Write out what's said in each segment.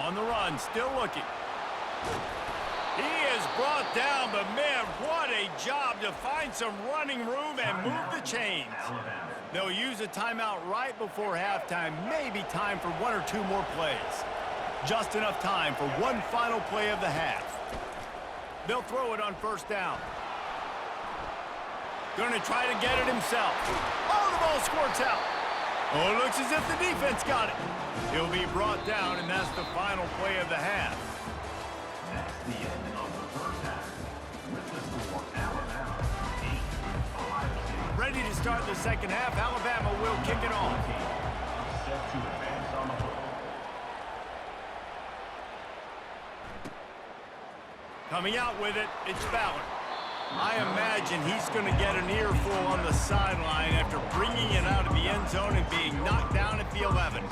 On the run, still looking. He is brought down, but man, what a job to find some running room and move the chains. They'll use a timeout right before halftime, maybe time for one or two more plays. Just enough time for one final play of the half. They'll throw it on first down. Going to try to get it himself. Oh, the ball squirts out. Oh, it looks as if the defense got it. He'll be brought down, and that's the final play of the half. That's the end of the first half. With the score, Alabama 8, Ohio State. Ready to start the second half. Alabama will kick it off. Set to advance on the football. Coming out with it, it's Ballard. I imagine he's going to get an earful on the sideline after bringing it out of the end zone and being knocked down at the 11.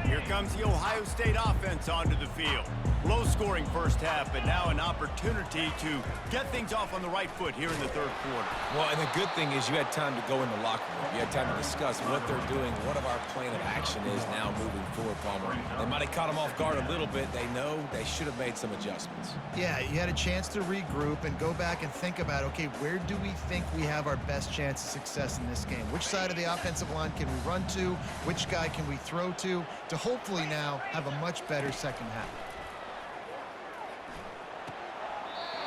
Here comes the Ohio State offense onto the field. Low-scoring first half, but now an opportunity to get things off on the right foot here in the third quarter. Well, and the good thing is you had time to go in the locker room. You had time to discuss what they're doing, what our plan of action is now moving forward, Palmer. They might have caught them off guard a little bit. They know they should have made some adjustments. Yeah, you had a chance to regroup and go back and think about, okay, where do we think we have our best chance of success in this game? Which side of the offensive line can we run to? Which guy can we throw to hopefully now have a much better second half?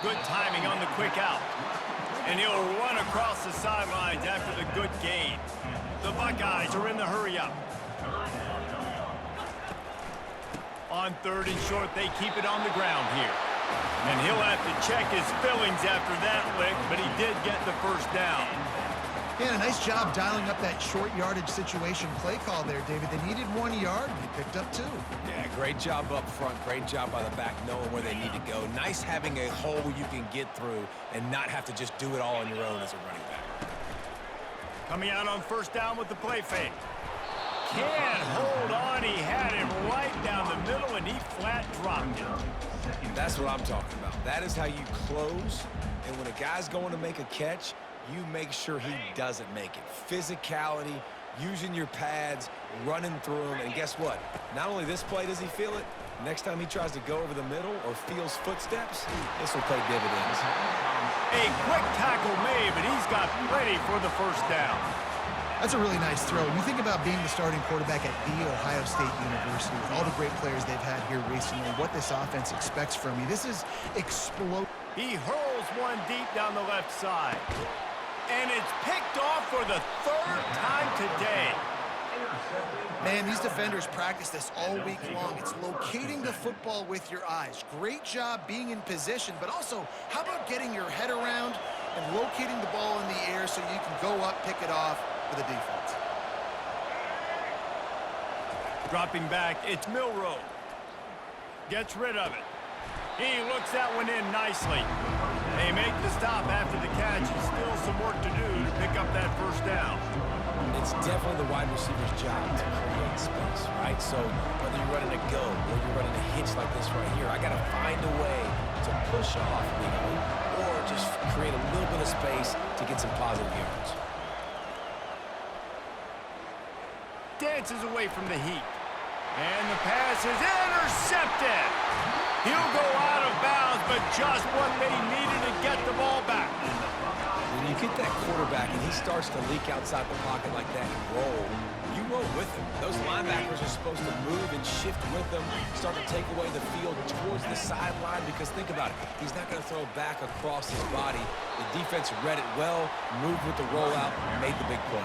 Good timing on the quick out. And he'll run across the sidelines after the good gain. The Buckeyes are in the hurry-up. On third and short, they keep it on the ground here. And he'll have to check his fillings after that lick, but he did get the first down. Yeah, a nice job dialing up that short yardage situation play call there, David. They needed 1 yard, and he picked up 2. Yeah, great job up front. Great job by the back knowing where they need to go. Nice having a hole you can get through and not have to just do it all on your own as a running back. Coming out on first down with the play fake. Can't hold on. He had it right down the middle, and he flat dropped it. That's what I'm talking about. That is how you close, and when a guy's going to make a catch, you make sure he doesn't make it. Physicality, using your pads, running through them, and guess what? Not only this play does he feel it, next time he tries to go over the middle or feels footsteps, this will pay dividends. A quick tackle made, but he's got ready for the first down. That's a really nice throw. When you think about being the starting quarterback at The Ohio State University, with all the great players they've had here recently, what this offense expects from you, this is explosive. He hurls one deep down the left side. And it's picked off for the third time today. Man, these defenders practice this all week long. It's locating the football with your eyes. Great job being in position, but also, how about getting your head around and locating the ball in the air so you can go up, pick it off for the defense. Dropping back, it's Milroe. Gets rid of it. He looks that one in nicely. They make the stop after the catch. Still some work to do to pick up that first down. It's definitely the wide receiver's job to create space, right? So whether you're running a go or you're running a hitch like this right here, I got to find a way to push off, or just create a little bit of space to get some positive yards. Dances away from the heat. And the pass is intercepted. He'll go out of bounds, but just what they needed to get the ball back. When you get that quarterback and he starts to leak outside the pocket like that and roll, you roll with him. Those linebackers are supposed to move and shift with them, start to take away the field towards the sideline, because think about it. He's not going to throw back across his body. The defense read it well, moved with the rollout, made the big play.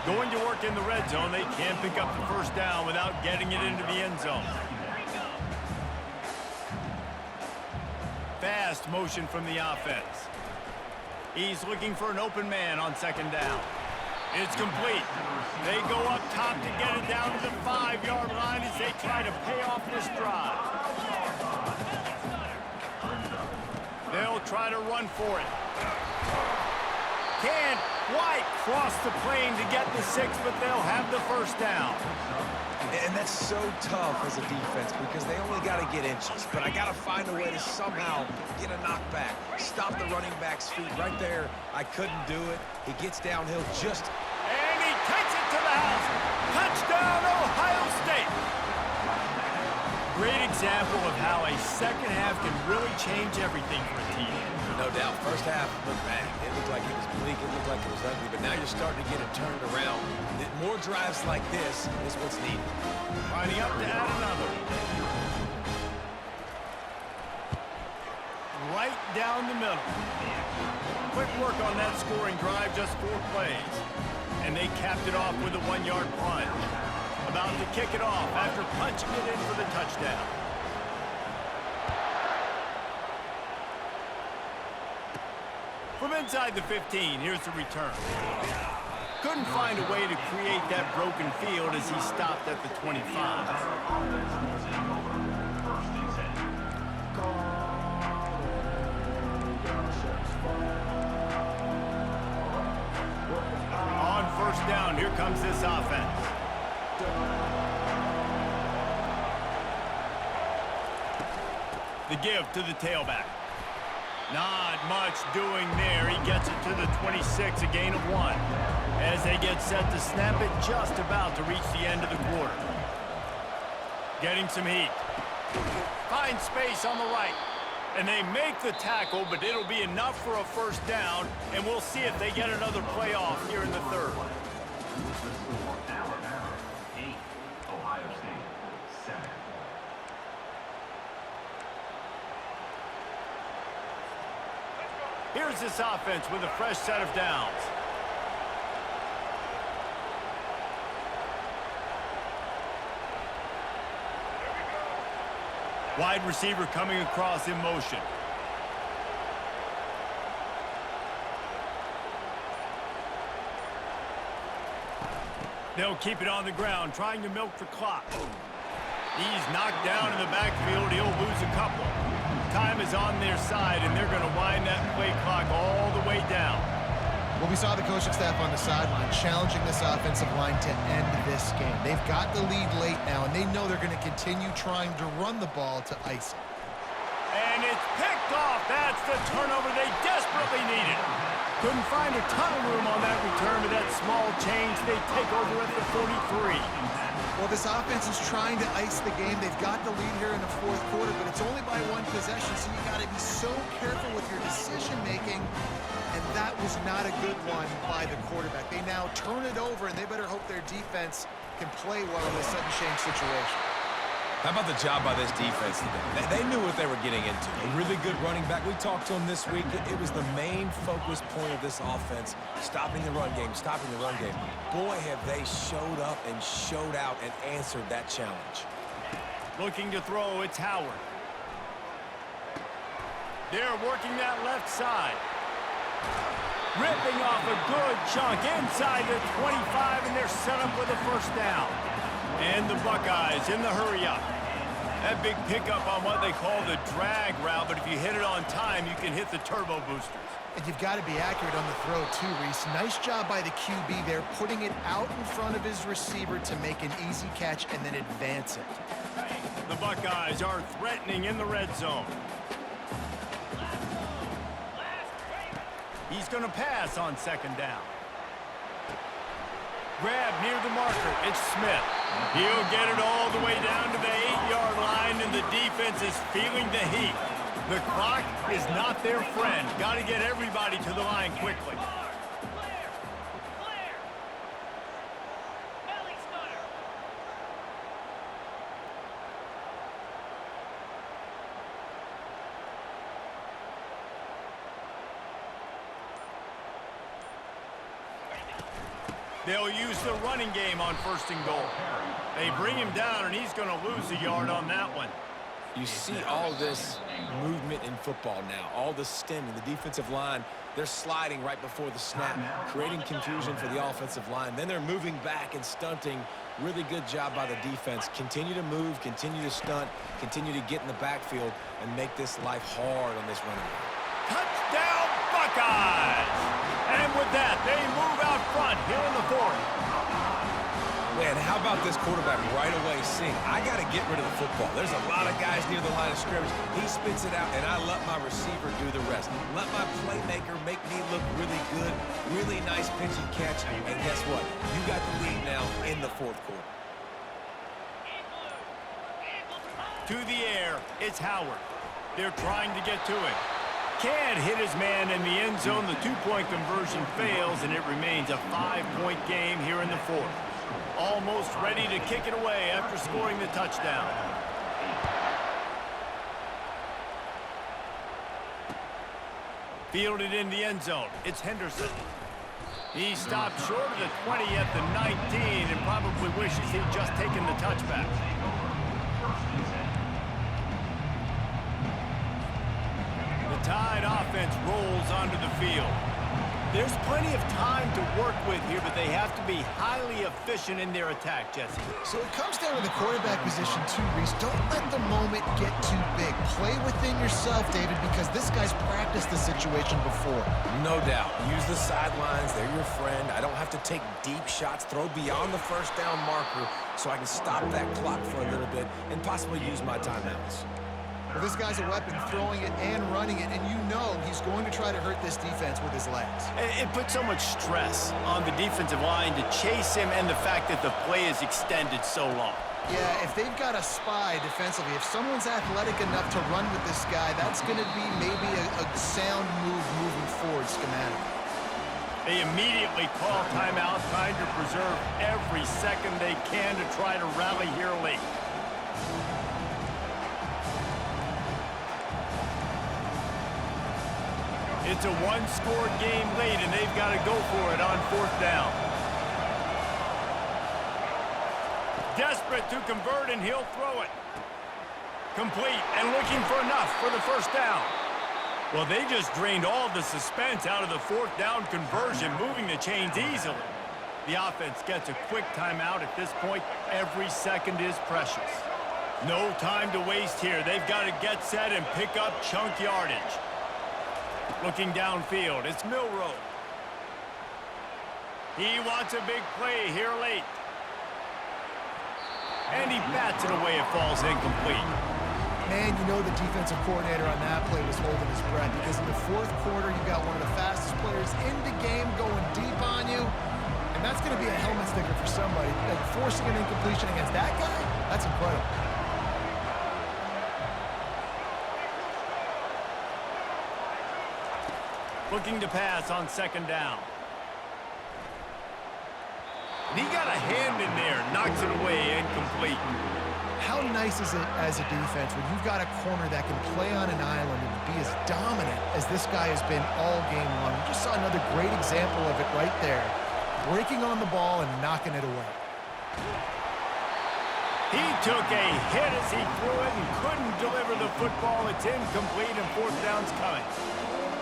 Going to work in the red zone, they can't pick up the first down without getting it into the end zone. Fast motion from the offense. He's looking for an open man on second down. It's complete. They go up top to get it down to the 5-yard line as they try to pay off this drive. They'll try to run for it. Can't quite cross the plane to get the 6, but they'll have the first down. And that's so tough as a defense because they only got to get inches. But I got to find a way to somehow get a knockback, stop the running back's feet right there. I couldn't do it. He gets downhill just... And he takes it to the house. Touchdown, Ohio State. Great example of how a second half can really change everything for a team. No doubt. First half looked bad. It looked like it was bleak. It looked like it was ugly. But now you're starting to get it turned around. More drives like this is what's needed. Lining up to add another. Right down the middle. Quick work on that scoring drive, just 4 plays. And they capped it off with a 1-yard plunge. About to kick it off after punching it in for the touchdown. From inside the 15, here's the return. Couldn't find a way to create that broken field as he stopped at the 25. On first down, here comes this offense. The give to the tailback. Not much doing there. He gets it to the 26, a gain of 1. As they get set to snap it, just about to reach the end of the quarter. Getting some heat. Finds space on the right. And they make the tackle, but it'll be enough for a first down, and we'll see if they get another play off here in the third. Alabama 8, Ohio State 7. Here's this offense with a fresh set of downs. Wide receiver coming across in motion. They'll keep it on the ground, trying to milk the clock. He's knocked down in the backfield. He'll lose a couple. Time is on their side, and they're going to wind that play clock all the way down. Well, we saw the coaching staff on the sideline challenging this offensive line to end this game. They've got the lead late now, and they know they're going to continue trying to run the ball to ice it. And it's picked off. That's the turnover they desperately needed. Couldn't find a ton of room on that return to that small change. They take over at the 43. Well, this offense is trying to ice the game. They've got the lead here in the fourth quarter, but it's only by 1 possession, so you got to be so careful with your decision-making, and that was not a good one by the quarterback. They now turn it over, and they better hope their defense can play well in this sudden change situation. How about the job by this defense today? They knew what they were getting into. A really good running back. We talked to him this week. It was the main focus point of this offense, stopping the run game, stopping the run game. Boy, have they showed up and showed out and answered that challenge. Looking to throw, it's Howard. They're working that left side. Ripping off a good chunk inside the 25, and they're set up with a first down. And the Buckeyes in the hurry-up. That big pickup on what they call the drag route, but if you hit it on time, you can hit the turbo boosters. And you've got to be accurate on the throw, too, Reese. Nice job by the QB there, putting it out in front of his receiver to make an easy catch and then advance it. The Buckeyes are threatening in the red zone. He's going to pass on second down. Grab near the marker. It's Smith. He'll get it all the way down to the 8-yard line, and the defense is feeling the heat. The clock is not their friend. Got to get everybody to the line quickly. They'll use the running game on first and goal. They bring him down, and he's going to lose a yard on that one. You see all this movement in football now, all the stemming, the defensive line, they're sliding right before the snap, creating confusion for the offensive line. Then they're moving back and stunting. Really good job by the defense. Continue to move, continue to stunt, continue to get in the backfield, and make this life hard on this running back. Touchdown, Buckeyes! And with that, they move out front here in the fourth. Man, how about this quarterback right away seeing, I got to get rid of the football. There's a lot of guys near the line of scrimmage. He spits it out, and I let my receiver do the rest. Let my playmaker make me look really good. Really nice pitch and catch. And guess what? You got the lead now in the fourth quarter. To the air, it's Howard. They're trying to get to it. Can't hit his man in the end zone. The two-point conversion fails, and it remains a 5-point game here in the fourth. Almost ready to kick it away after scoring the touchdown. Fielded in the end zone. It's Henderson. He stopped short of the 20 at the 19 and probably wishes he'd just taken the touchback. The Tide offense rolls onto the field. There's plenty of time to work with here, but they have to be highly efficient in their attack, Jesse. So it comes down to the quarterback position too, Reese. Don't let the moment get too big. Play within yourself, David, because this guy's practiced the situation before. No doubt. Use the sidelines. They're your friend. I don't have to take deep shots, throw beyond the first down marker so I can stop that clock for a little bit and possibly use my timeouts. Well, this guy's a weapon, throwing it and running it, and you know he's going to try to hurt this defense with his legs. It puts so much stress on the defensive line to chase him and the fact that the play is extended so long. Yeah, if they've got a spy defensively, if someone's athletic enough to run with this guy, that's going to be maybe a sound move moving forward schematically. They immediately call timeout, trying to preserve every second they can to try to rally here late. It's a one-score game late, and they've got to go for it on fourth down. Desperate to convert, and he'll throw it. Complete, and looking for enough for the first down. Well, they just drained all the suspense out of the fourth down conversion, moving the chains easily. The offense gets a quick timeout at this point. Every second is precious. No time to waste here. They've got to get set and pick up chunk yardage. Looking downfield, it's Milroe. He wants a big play here late. And he bats it away. It falls incomplete. Man, you know the defensive coordinator on that play was holding his breath, because in the fourth quarter, you got one of the fastest players in the game going deep on you, and that's going to be a helmet sticker for somebody. Like, forcing an incompletion against that guy, that's incredible. Looking to pass on second down. And he got a hand in there, knocks it away, incomplete. How nice is it as a defense when you've got a corner that can play on an island and be as dominant as this guy has been all game long? We just saw another great example of it right there. Breaking on the ball and knocking it away. He took a hit as he threw it and couldn't deliver the football. It's incomplete, and fourth down's coming.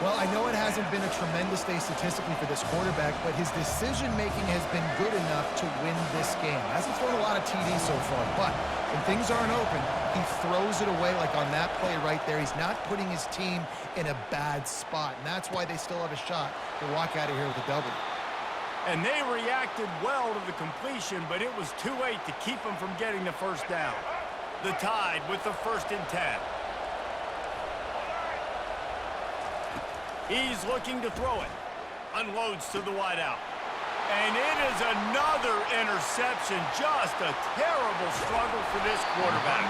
Well, I know it hasn't been a tremendous day statistically for this quarterback, but his decision-making has been good enough to win this game. Hasn't thrown a lot of TDs so far, but when things aren't open, he throws it away like on that play right there. He's not putting his team in a bad spot, and that's why they still have a shot to walk out of here with a W. And they reacted well to the completion, but it was too late to keep them from getting the first down. The Tide with the 1st and 10. He's looking to throw it. Unloads to the wideout. And it is another interception. Just a terrible struggle for this quarterback.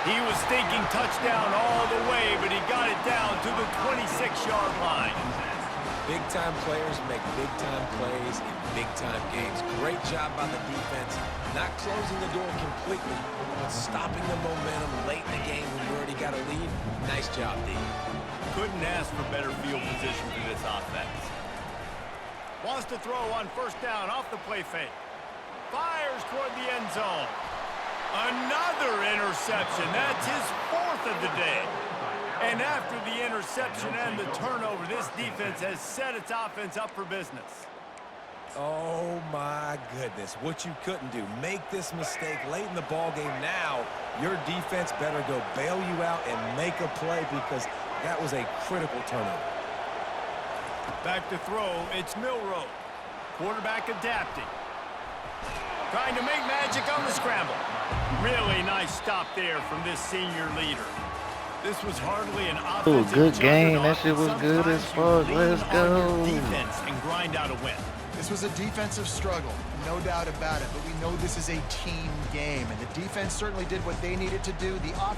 He was thinking touchdown all the way, but he got it down to the 26-yard line. Big-time players make big-time plays in big-time games. Great job by the defense. Not closing the door completely, but stopping the momentum late in the game when you already got a lead. Nice job, D. Couldn't ask for better field position for this offense. Wants to throw on first down off the play fake. Fires toward the end zone. Another interception. That's his 4th of the day. And after the interception and the turnover, this defense has set its offense up for business. Oh, my goodness. What you couldn't do. Make this mistake late in the ballgame. Now, your defense better go bail you out and make a play, because that was a critical turnover. Back to throw, it's Milroe. Quarterback adapting. Trying to make magic on the scramble. Really nice stop there from this senior leader. This was hardly an offensive good game. That shit was Sometimes good as you fuck. lean Let's on your go. defense and grind out a win. This was a defensive struggle, no doubt about it, but we know this is a team game, and the defense certainly did what they needed to do. The offense